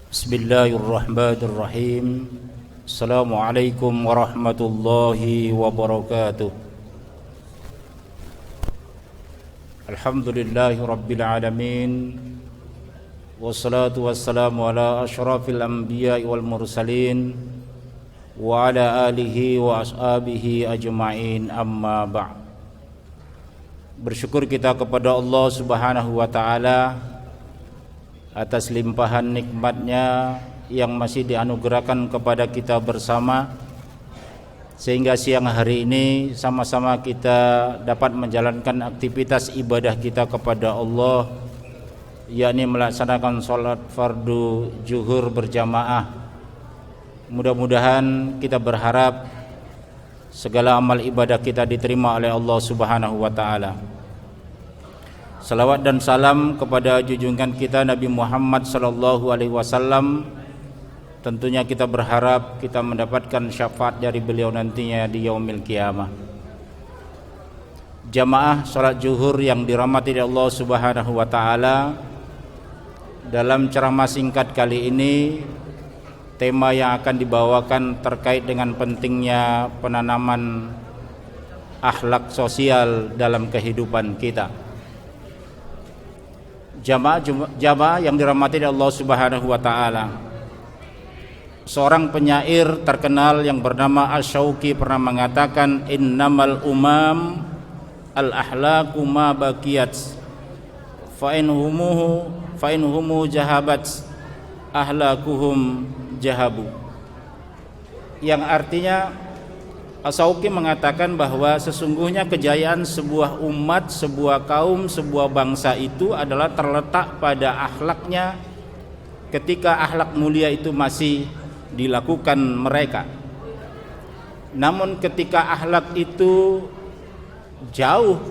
Bismillahirrahmanirrahim. Assalamualaikum warahmatullahi wabarakatuh. Alhamdulillahi rabbil alamin. Wassalatu wassalamu ala asyrafil anbiya'i wal mursalin wa ala alihi wa ashabihi ajma'in, amma ba'd. Bersyukur kita kepada Allah Subhanahu wa ta'ala atas limpahan nikmatnya yang masih dianugerahkan kepada kita bersama, sehingga siang hari ini sama-sama kita dapat menjalankan aktivitas ibadah kita kepada Allah, yakni melaksanakan sholat fardu zuhur berjamaah. Mudah-mudahan kita berharap segala amal ibadah kita diterima oleh Allah Subhanahu wa ta'ala. Salawat dan salam kepada junjungan kita Nabi Muhammad sallallahu alaihi wasallam. Tentunya kita berharap kita mendapatkan syafaat dari beliau nantinya di yaumil qiyamah. Jamaah salat zuhur yang dirahmati Allah Subhanahu wa taala, dalam ceramah singkat kali ini tema yang akan dibawakan terkait dengan pentingnya penanaman akhlak sosial dalam kehidupan kita. Jamaah yang dirahmati Allah Subhanahu wa taala, seorang penyair terkenal yang bernama Asy-Syauqi pernah mengatakan, innamal umam al ahlaqu ma baqiyat fa in humu jahabat ahlakuhum jahabu. Yang artinya Asy-Syauqi mengatakan bahwa sesungguhnya kejayaan sebuah umat, sebuah kaum, sebuah bangsa itu adalah terletak pada akhlaknya. Ketika akhlak mulia itu masih dilakukan mereka, namun ketika akhlak itu jauh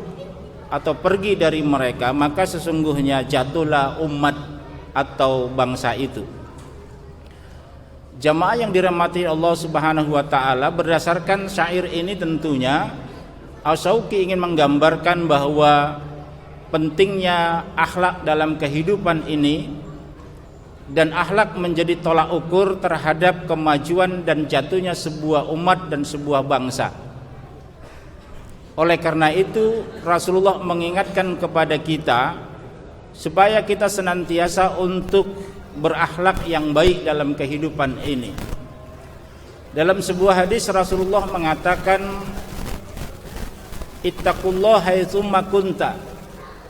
atau pergi dari mereka, maka sesungguhnya jatuhlah umat atau bangsa itu. Jamaah yang dirahmati Allah Subhanahu wa taala, berdasarkan syair ini tentunya Asy-Syauqi ingin menggambarkan bahwa pentingnya akhlak dalam kehidupan ini, dan akhlak menjadi tolak ukur terhadap kemajuan dan jatuhnya sebuah umat dan sebuah bangsa. Oleh karena itu Rasulullah mengingatkan kepada kita supaya kita senantiasa untuk berakhlak yang baik dalam kehidupan ini. Dalam sebuah hadis Rasulullah mengatakan, ittaqullaha haitsumma kunta,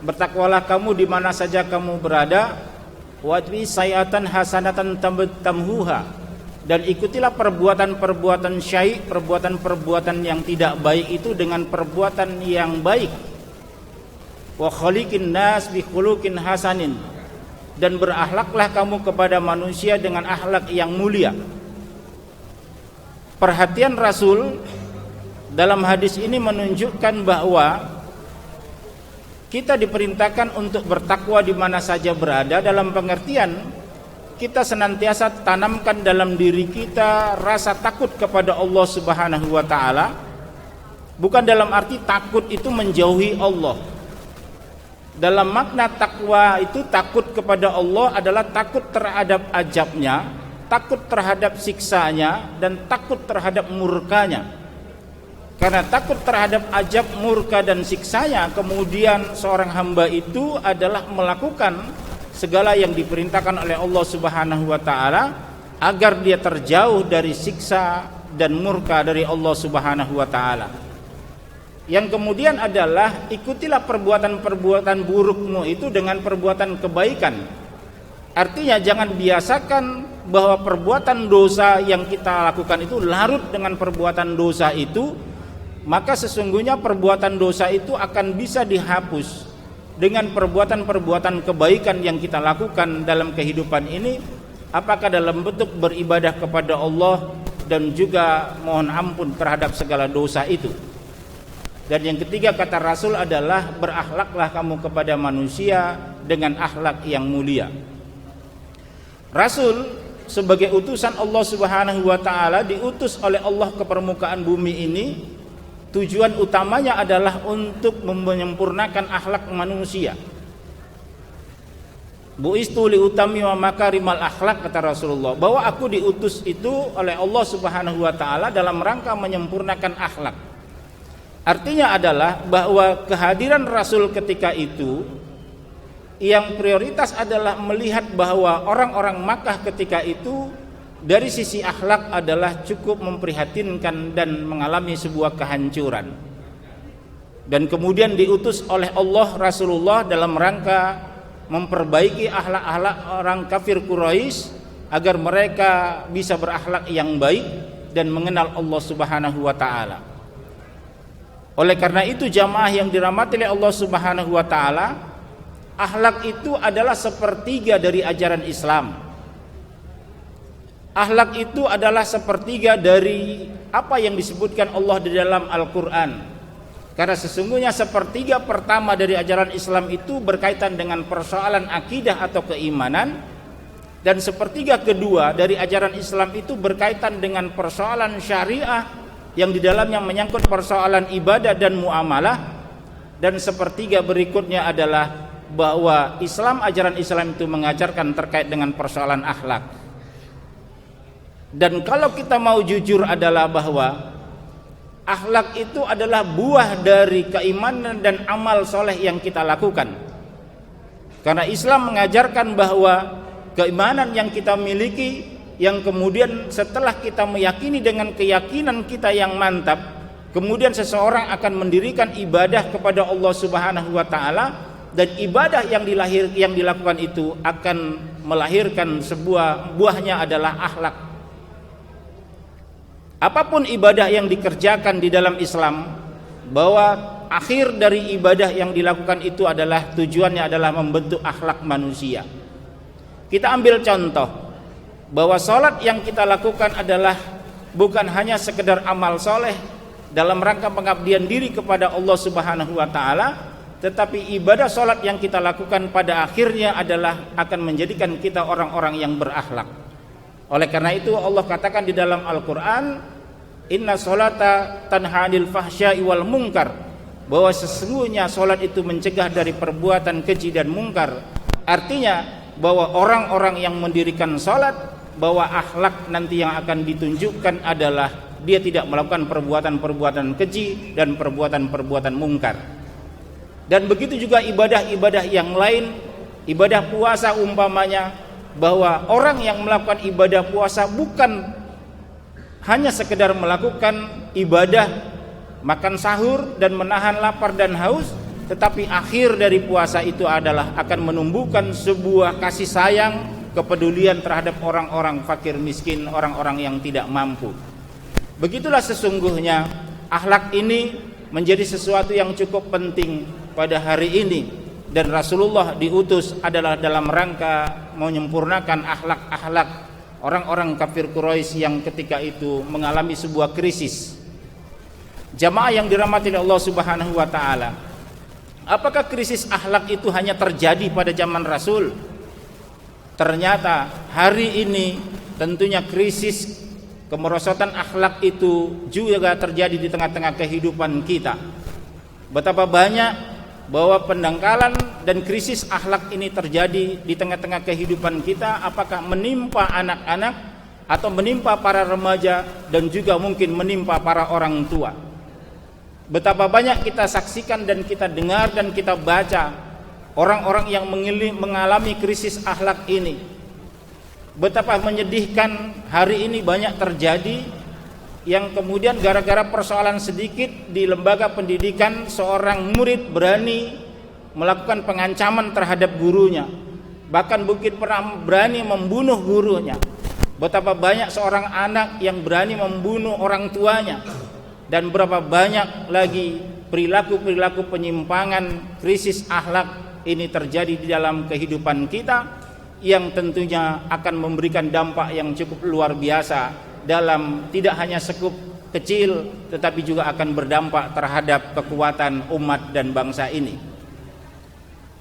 bertakwalah kamu di mana saja kamu berada, watbi sayatan hasanatan tamhuha, dan ikutilah perbuatan-perbuatan syai', perbuatan-perbuatan yang tidak baik itu dengan perbuatan yang baik. Wa khaliqin nas bi khuluqin hasanin, dan berakhlaklah kamu kepada manusia dengan akhlak yang mulia. Perhatian Rasul dalam hadis ini menunjukkan bahwa kita diperintahkan untuk bertakwa di mana saja berada, dalam pengertian kita senantiasa tanamkan dalam diri kita rasa takut kepada Allah Subhanahu wa taala, bukan dalam arti takut itu menjauhi Allah. Dalam makna takwa itu, takut kepada Allah adalah takut terhadap azabnya, takut terhadap siksanya, dan takut terhadap murkanya. Karena takut terhadap azab, murka, dan siksanya, kemudian seorang hamba itu adalah melakukan segala yang diperintahkan oleh Allah Subhanahu wa taala agar dia terjauh dari siksa dan murka dari Allah Subhanahu wa taala. Yang kemudian adalah ikutilah perbuatan-perbuatan burukmu itu dengan perbuatan kebaikan. Artinya jangan biasakan bahwa perbuatan dosa yang kita lakukan itu larut dengan perbuatan dosa itu, maka sesungguhnya perbuatan dosa itu akan bisa dihapus dengan perbuatan-perbuatan kebaikan yang kita lakukan dalam kehidupan ini, apakah dalam bentuk beribadah kepada Allah dan juga mohon ampun terhadap segala dosa itu. Dan yang ketiga kata Rasul adalah berakhlaklah kamu kepada manusia dengan akhlak yang mulia. Rasul sebagai utusan Allah Subhanahu wa taala diutus oleh Allah ke permukaan bumi ini, tujuan utamanya adalah untuk menyempurnakan akhlak manusia. Bu'istu liutammima makarimal akhlak, kata Rasulullah, bahwa aku diutus itu oleh Allah Subhanahu wa taala dalam rangka menyempurnakan akhlak. Artinya adalah bahwa kehadiran Rasul ketika itu yang prioritas adalah melihat bahwa orang-orang Makkah ketika itu dari sisi akhlak adalah cukup memprihatinkan dan mengalami sebuah kehancuran. Dan kemudian diutus oleh Allah Rasulullah dalam rangka memperbaiki akhlak-akhlak orang kafir Quraisy agar mereka bisa berakhlak yang baik dan mengenal Allah Subhanahu wa taala. Oleh karena itu jamaah yang dirahmati oleh Allah Subhanahu wa taala, akhlak itu adalah sepertiga dari ajaran Islam. Akhlak itu adalah sepertiga dari apa yang disebutkan Allah di dalam Al-Quran. Karena sesungguhnya sepertiga pertama dari ajaran Islam itu berkaitan dengan persoalan akidah atau keimanan, dan sepertiga kedua dari ajaran Islam itu berkaitan dengan persoalan syariah yang di dalamnya menyangkut persoalan ibadah dan muamalah, dan sepertiga berikutnya adalah bahwa ajaran Islam itu mengajarkan terkait dengan persoalan akhlak. Dan kalau kita mau jujur adalah bahwa akhlak itu adalah buah dari keimanan dan amal soleh yang kita lakukan. Karena Islam mengajarkan bahwa keimanan yang kita miliki, yang kemudian setelah kita meyakini dengan keyakinan kita yang mantap, kemudian seseorang akan mendirikan ibadah kepada Allah Subhanahu wa taala, dan ibadah yang dilakukan itu akan melahirkan sebuah buahnya adalah akhlak. Apapun ibadah yang dikerjakan di dalam Islam, bahwa akhir dari ibadah yang dilakukan itu adalah tujuannya adalah membentuk akhlak manusia. Kita ambil contoh bahwa sholat yang kita lakukan adalah bukan hanya sekedar amal soleh dalam rangka pengabdian diri kepada Allah Subhanahu wa taala, tetapi ibadah sholat yang kita lakukan pada akhirnya adalah akan menjadikan kita orang-orang yang berakhlak. Oleh karena itu Allah katakan di dalam Al-Quran, inna sholata tanha 'anil fahsya'i wal munkar, bahwa sesungguhnya sholat itu mencegah dari perbuatan keji dan mungkar. Artinya bahwa orang-orang yang mendirikan sholat, bahwa akhlak nanti yang akan ditunjukkan adalah dia tidak melakukan perbuatan-perbuatan keji dan perbuatan-perbuatan mungkar. Dan begitu juga ibadah-ibadah yang lain, ibadah puasa umpamanya, bahwa orang yang melakukan ibadah puasa bukan hanya sekedar melakukan ibadah makan sahur dan menahan lapar dan haus, tetapi akhir dari puasa itu adalah akan menumbuhkan sebuah kasih sayang, kepedulian terhadap orang-orang fakir miskin, orang-orang yang tidak mampu. Begitulah sesungguhnya akhlak ini menjadi sesuatu yang cukup penting pada hari ini. Dan Rasulullah diutus adalah dalam rangka menyempurnakan akhlak-akhlak orang-orang kafir Quraisy yang ketika itu mengalami sebuah krisis. Jamaah yang dirahmati Allah Subhanahu wa taala, apakah krisis akhlak itu hanya terjadi pada zaman Rasul? Ternyata hari ini tentunya krisis kemerosotan akhlak itu juga terjadi di tengah-tengah kehidupan kita. Betapa banyak bahwa pendangkalan dan krisis akhlak ini terjadi di tengah-tengah kehidupan kita, apakah menimpa anak-anak atau menimpa para remaja dan juga mungkin menimpa para orang tua. Betapa banyak kita saksikan dan kita dengar dan kita baca orang-orang yang mengalami krisis akhlak ini. Betapa menyedihkan hari ini banyak terjadi yang kemudian gara-gara persoalan sedikit di lembaga pendidikan, seorang murid berani melakukan pengancaman terhadap gurunya, bahkan mungkin pernah berani membunuh gurunya. Betapa banyak seorang anak yang berani membunuh orang tuanya, dan berapa banyak lagi perilaku-perilaku penyimpangan krisis akhlak ini terjadi di dalam kehidupan kita, yang tentunya akan memberikan dampak yang cukup luar biasa dalam tidak hanya sekup kecil, tetapi juga akan berdampak terhadap kekuatan umat dan bangsa ini.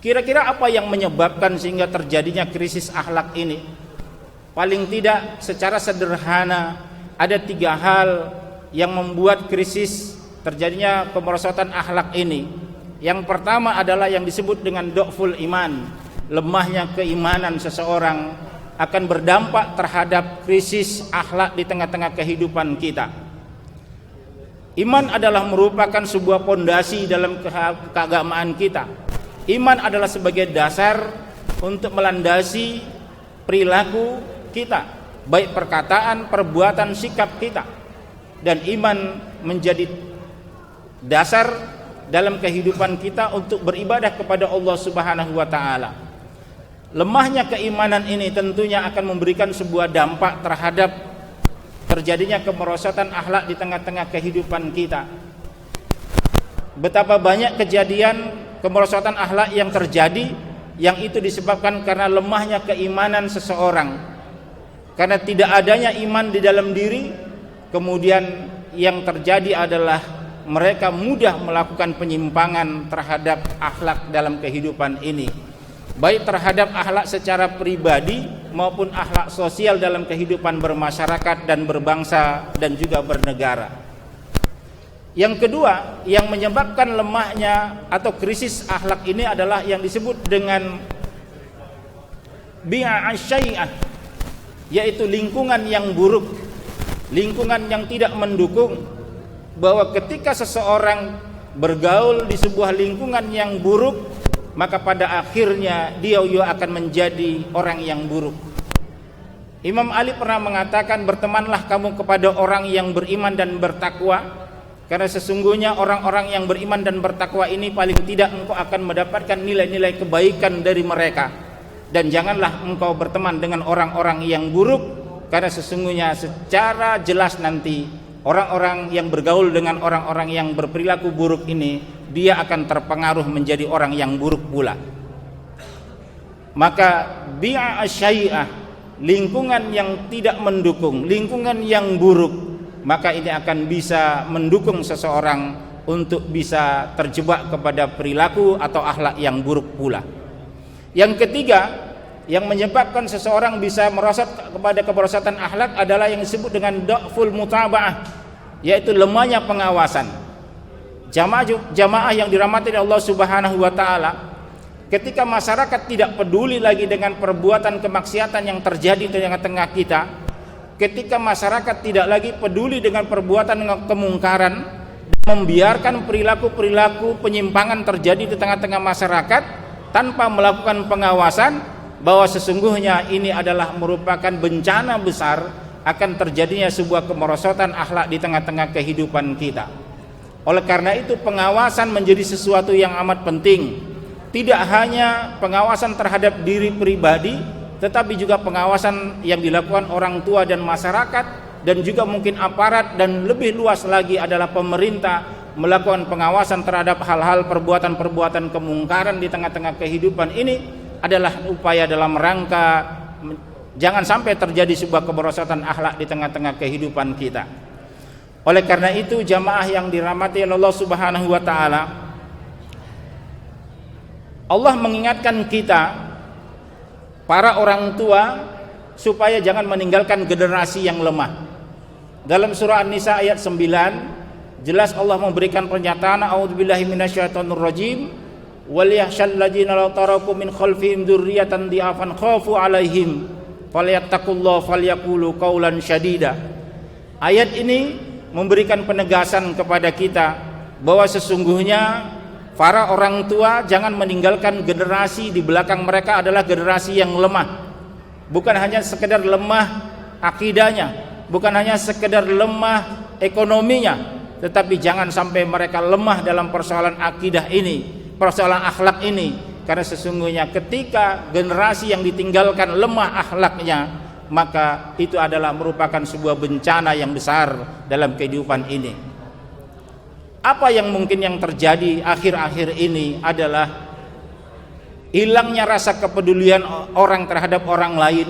Kira-kira apa yang menyebabkan sehingga terjadinya krisis akhlak ini? Paling tidak secara sederhana ada 3 hal yang membuat krisis terjadinya kemerosotan akhlak ini. Yang pertama adalah yang disebut dengan dhaful iman, lemahnya keimanan seseorang akan berdampak terhadap krisis akhlak di tengah-tengah kehidupan kita. Iman adalah merupakan sebuah pondasi dalam keagamaan kita. Iman adalah sebagai dasar untuk melandasi perilaku kita, baik perkataan, perbuatan, sikap kita. Dan iman menjadi dasar dalam kehidupan kita untuk beribadah kepada Allah Subhanahu wa taala. Lemahnya keimanan ini tentunya akan memberikan sebuah dampak terhadap terjadinya kemerosotan akhlak di tengah-tengah kehidupan kita. Betapa banyak kejadian kemerosotan akhlak yang terjadi, yang itu disebabkan karena lemahnya keimanan seseorang. Karena tidak adanya iman di dalam diri, kemudian yang terjadi adalah mereka mudah melakukan penyimpangan terhadap akhlak dalam kehidupan ini, baik terhadap akhlak secara pribadi maupun akhlak sosial dalam kehidupan bermasyarakat dan berbangsa dan juga bernegara. Yang kedua, yang menyebabkan lemahnya atau krisis akhlak ini adalah yang disebut dengan bi'a'ah syai'ah, yaitu lingkungan yang buruk, lingkungan yang tidak mendukung. Bahwa ketika seseorang bergaul di sebuah lingkungan yang buruk, maka pada akhirnya dia akan menjadi orang yang buruk. Imam Ali pernah mengatakan, bertemanlah kamu kepada orang yang beriman dan bertakwa, karena sesungguhnya orang-orang yang beriman dan bertakwa ini paling tidak engkau akan mendapatkan nilai-nilai kebaikan dari mereka. Dan janganlah engkau berteman dengan orang-orang yang buruk, karena sesungguhnya secara jelas nanti orang-orang yang bergaul dengan orang-orang yang berperilaku buruk ini, dia akan terpengaruh menjadi orang yang buruk pula. Maka bi'a'ah syai'ah, lingkungan yang tidak mendukung, lingkungan yang buruk, maka ini akan bisa mendukung seseorang untuk bisa terjebak kepada perilaku atau akhlak yang buruk pula. Yang ketiga, yang menyebabkan seseorang bisa merosot kepada kemerosotan akhlak adalah yang disebut dengan dha'ful mutaba'ah, yaitu lemahnya pengawasan. Jamaah yang dirahmati oleh Allah Subhanahu wa taala, ketika masyarakat tidak peduli lagi dengan perbuatan kemaksiatan yang terjadi di tengah-tengah kita, ketika masyarakat tidak lagi peduli dengan perbuatan kemungkaran, membiarkan perilaku-perilaku penyimpangan terjadi di tengah-tengah masyarakat tanpa melakukan pengawasan, bahwa sesungguhnya ini adalah merupakan bencana besar akan terjadinya sebuah kemerosotan akhlak di tengah-tengah kehidupan kita. Oleh karena itu pengawasan menjadi sesuatu yang amat penting. Tidak hanya pengawasan terhadap diri pribadi, tetapi juga pengawasan yang dilakukan orang tua dan masyarakat, dan juga mungkin aparat, dan lebih luas lagi adalah pemerintah melakukan pengawasan terhadap hal-hal perbuatan-perbuatan kemungkaran di tengah-tengah kehidupan ini, adalah upaya dalam rangka jangan sampai terjadi sebuah kemerosotan akhlak di tengah-tengah kehidupan kita. Oleh karena itu jamaah yang dirahmati Allah Subhanahu wa taala, Allah mengingatkan kita para orang tua supaya jangan meninggalkan generasi yang lemah. Dalam surah An-Nisa ayat 9 jelas Allah memberikan pernyataan, a'udzubillahi minasyaitonir rajim, wal yakhshal ladzina law taraku min khalfihim dzurriyyatan dhi'afan khafu 'alaihim falyattaqullaha falyaqulu qaulan syadida. Ayat ini memberikan penegasan kepada kita bahwa sesungguhnya para orang tua jangan meninggalkan generasi di belakang mereka adalah generasi yang lemah. Bukan hanya sekedar lemah akidahnya, bukan hanya sekedar lemah ekonominya, tetapi jangan sampai mereka lemah dalam persoalan akidah ini, persoalan akhlak ini. Karena sesungguhnya ketika generasi yang ditinggalkan lemah akhlaknya, maka itu adalah merupakan sebuah bencana yang besar dalam kehidupan ini. Apa yang mungkin yang terjadi akhir-akhir ini adalah hilangnya rasa kepedulian orang terhadap orang lain,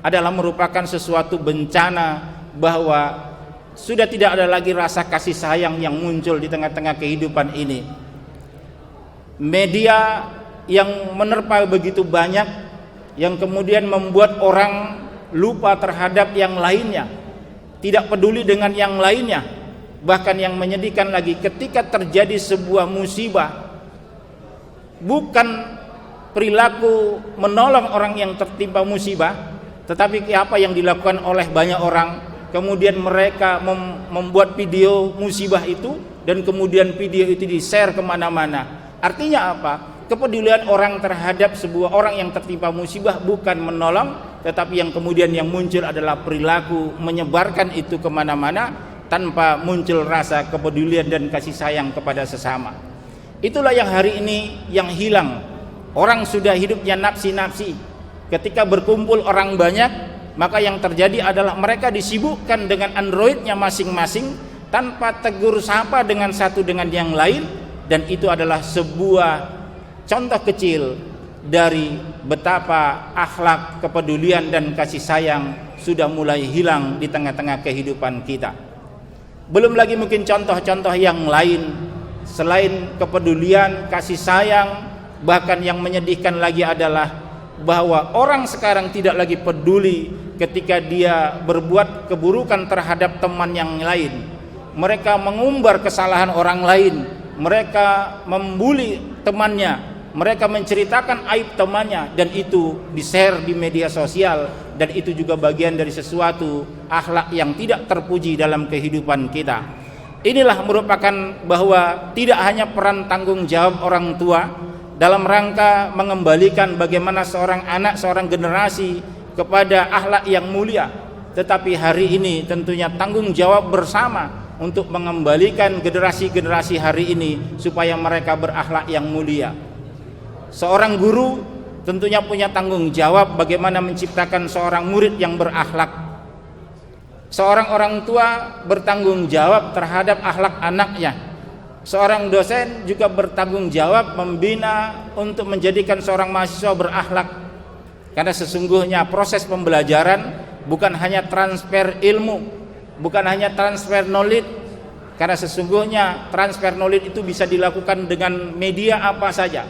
adalah merupakan sesuatu bencana, bahwa sudah tidak ada lagi rasa kasih sayang yang muncul di tengah-tengah kehidupan ini. Media yang menerpa begitu banyak, yang kemudian membuat orang lupa terhadap yang lainnya, tidak peduli dengan yang lainnya. Bahkan yang menyedihkan lagi, ketika terjadi sebuah musibah, bukan perilaku menolong orang yang tertimpa musibah, tetapi apa yang dilakukan oleh banyak orang, kemudian mereka membuat video musibah itu dan kemudian video itu di-share kemana-mana. Artinya apa? Kepedulian orang terhadap sebuah orang yang tertimpa musibah bukan menolong, tetapi yang kemudian yang muncul adalah perilaku menyebarkan itu kemana-mana tanpa muncul rasa kepedulian dan kasih sayang kepada sesama. Itulah yang hari ini yang hilang. Orang sudah hidupnya nafsi-nafsi. Ketika berkumpul orang banyak, maka yang terjadi adalah mereka disibukkan dengan androidnya masing-masing tanpa tegur sapa dengan satu dengan yang lain, dan itu adalah sebuah contoh kecil dari betapa akhlak, kepedulian dan kasih sayang sudah mulai hilang di tengah-tengah kehidupan kita. Belum lagi mungkin contoh-contoh yang lain selain kepedulian, kasih sayang. Bahkan yang menyedihkan lagi adalah bahwa orang sekarang tidak lagi peduli ketika dia berbuat keburukan terhadap teman yang lain. Mereka mengumbar kesalahan orang lain, mereka membuli temannya, mereka menceritakan aib temannya, dan itu di-share di media sosial, dan itu juga bagian dari sesuatu akhlak yang tidak terpuji dalam kehidupan kita. Inilah merupakan bahwa tidak hanya peran tanggung jawab orang tua dalam rangka mengembalikan bagaimana seorang anak, seorang generasi kepada akhlak yang mulia, tetapi hari ini tentunya tanggung jawab bersama untuk mengembalikan generasi-generasi hari ini supaya mereka berakhlak yang mulia. Seorang guru tentunya punya tanggung jawab bagaimana menciptakan seorang murid yang berakhlak. Seorang orang tua bertanggung jawab terhadap akhlak anaknya. Seorang dosen juga bertanggung jawab membina untuk menjadikan seorang mahasiswa berakhlak. Karena sesungguhnya proses pembelajaran bukan hanya transfer ilmu, bukan hanya transfer knowledge. Karena sesungguhnya transfer knowledge itu bisa dilakukan dengan media apa saja.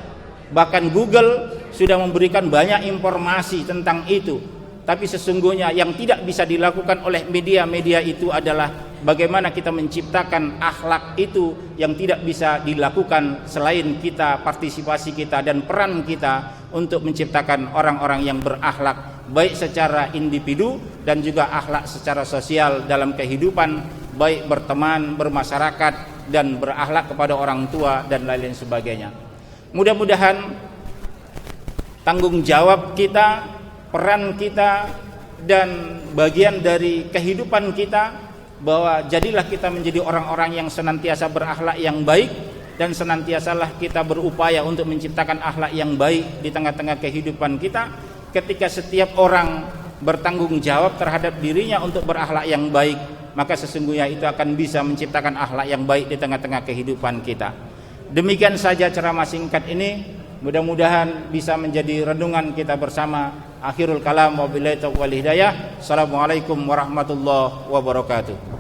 Bahkan Google sudah memberikan banyak informasi tentang itu. Tapi sesungguhnya yang tidak bisa dilakukan oleh media-media itu adalah bagaimana kita menciptakan akhlak itu yang tidak bisa dilakukan selain kita, partisipasi kita dan peran kita untuk menciptakan orang-orang yang berakhlak, baik secara individu dan juga akhlak secara sosial dalam kehidupan, baik berteman, bermasyarakat dan berakhlak kepada orang tua dan lain-lain sebagainya. Mudah-mudahan tanggung jawab kita, peran kita dan bagian dari kehidupan kita, bahwa jadilah kita menjadi orang-orang yang senantiasa berakhlak yang baik, dan senantiasalah kita berupaya untuk menciptakan akhlak yang baik di tengah-tengah kehidupan kita. Ketika setiap orang bertanggung jawab terhadap dirinya untuk berakhlak yang baik, maka sesungguhnya itu akan bisa menciptakan akhlak yang baik di tengah-tengah kehidupan kita. Demikian saja ceramah singkat ini, mudah-mudahan bisa menjadi renungan kita bersama. Akhirul kalam, wabillahi taufiq wal hidayah. Assalamualaikum warahmatullahi wabarakatuh.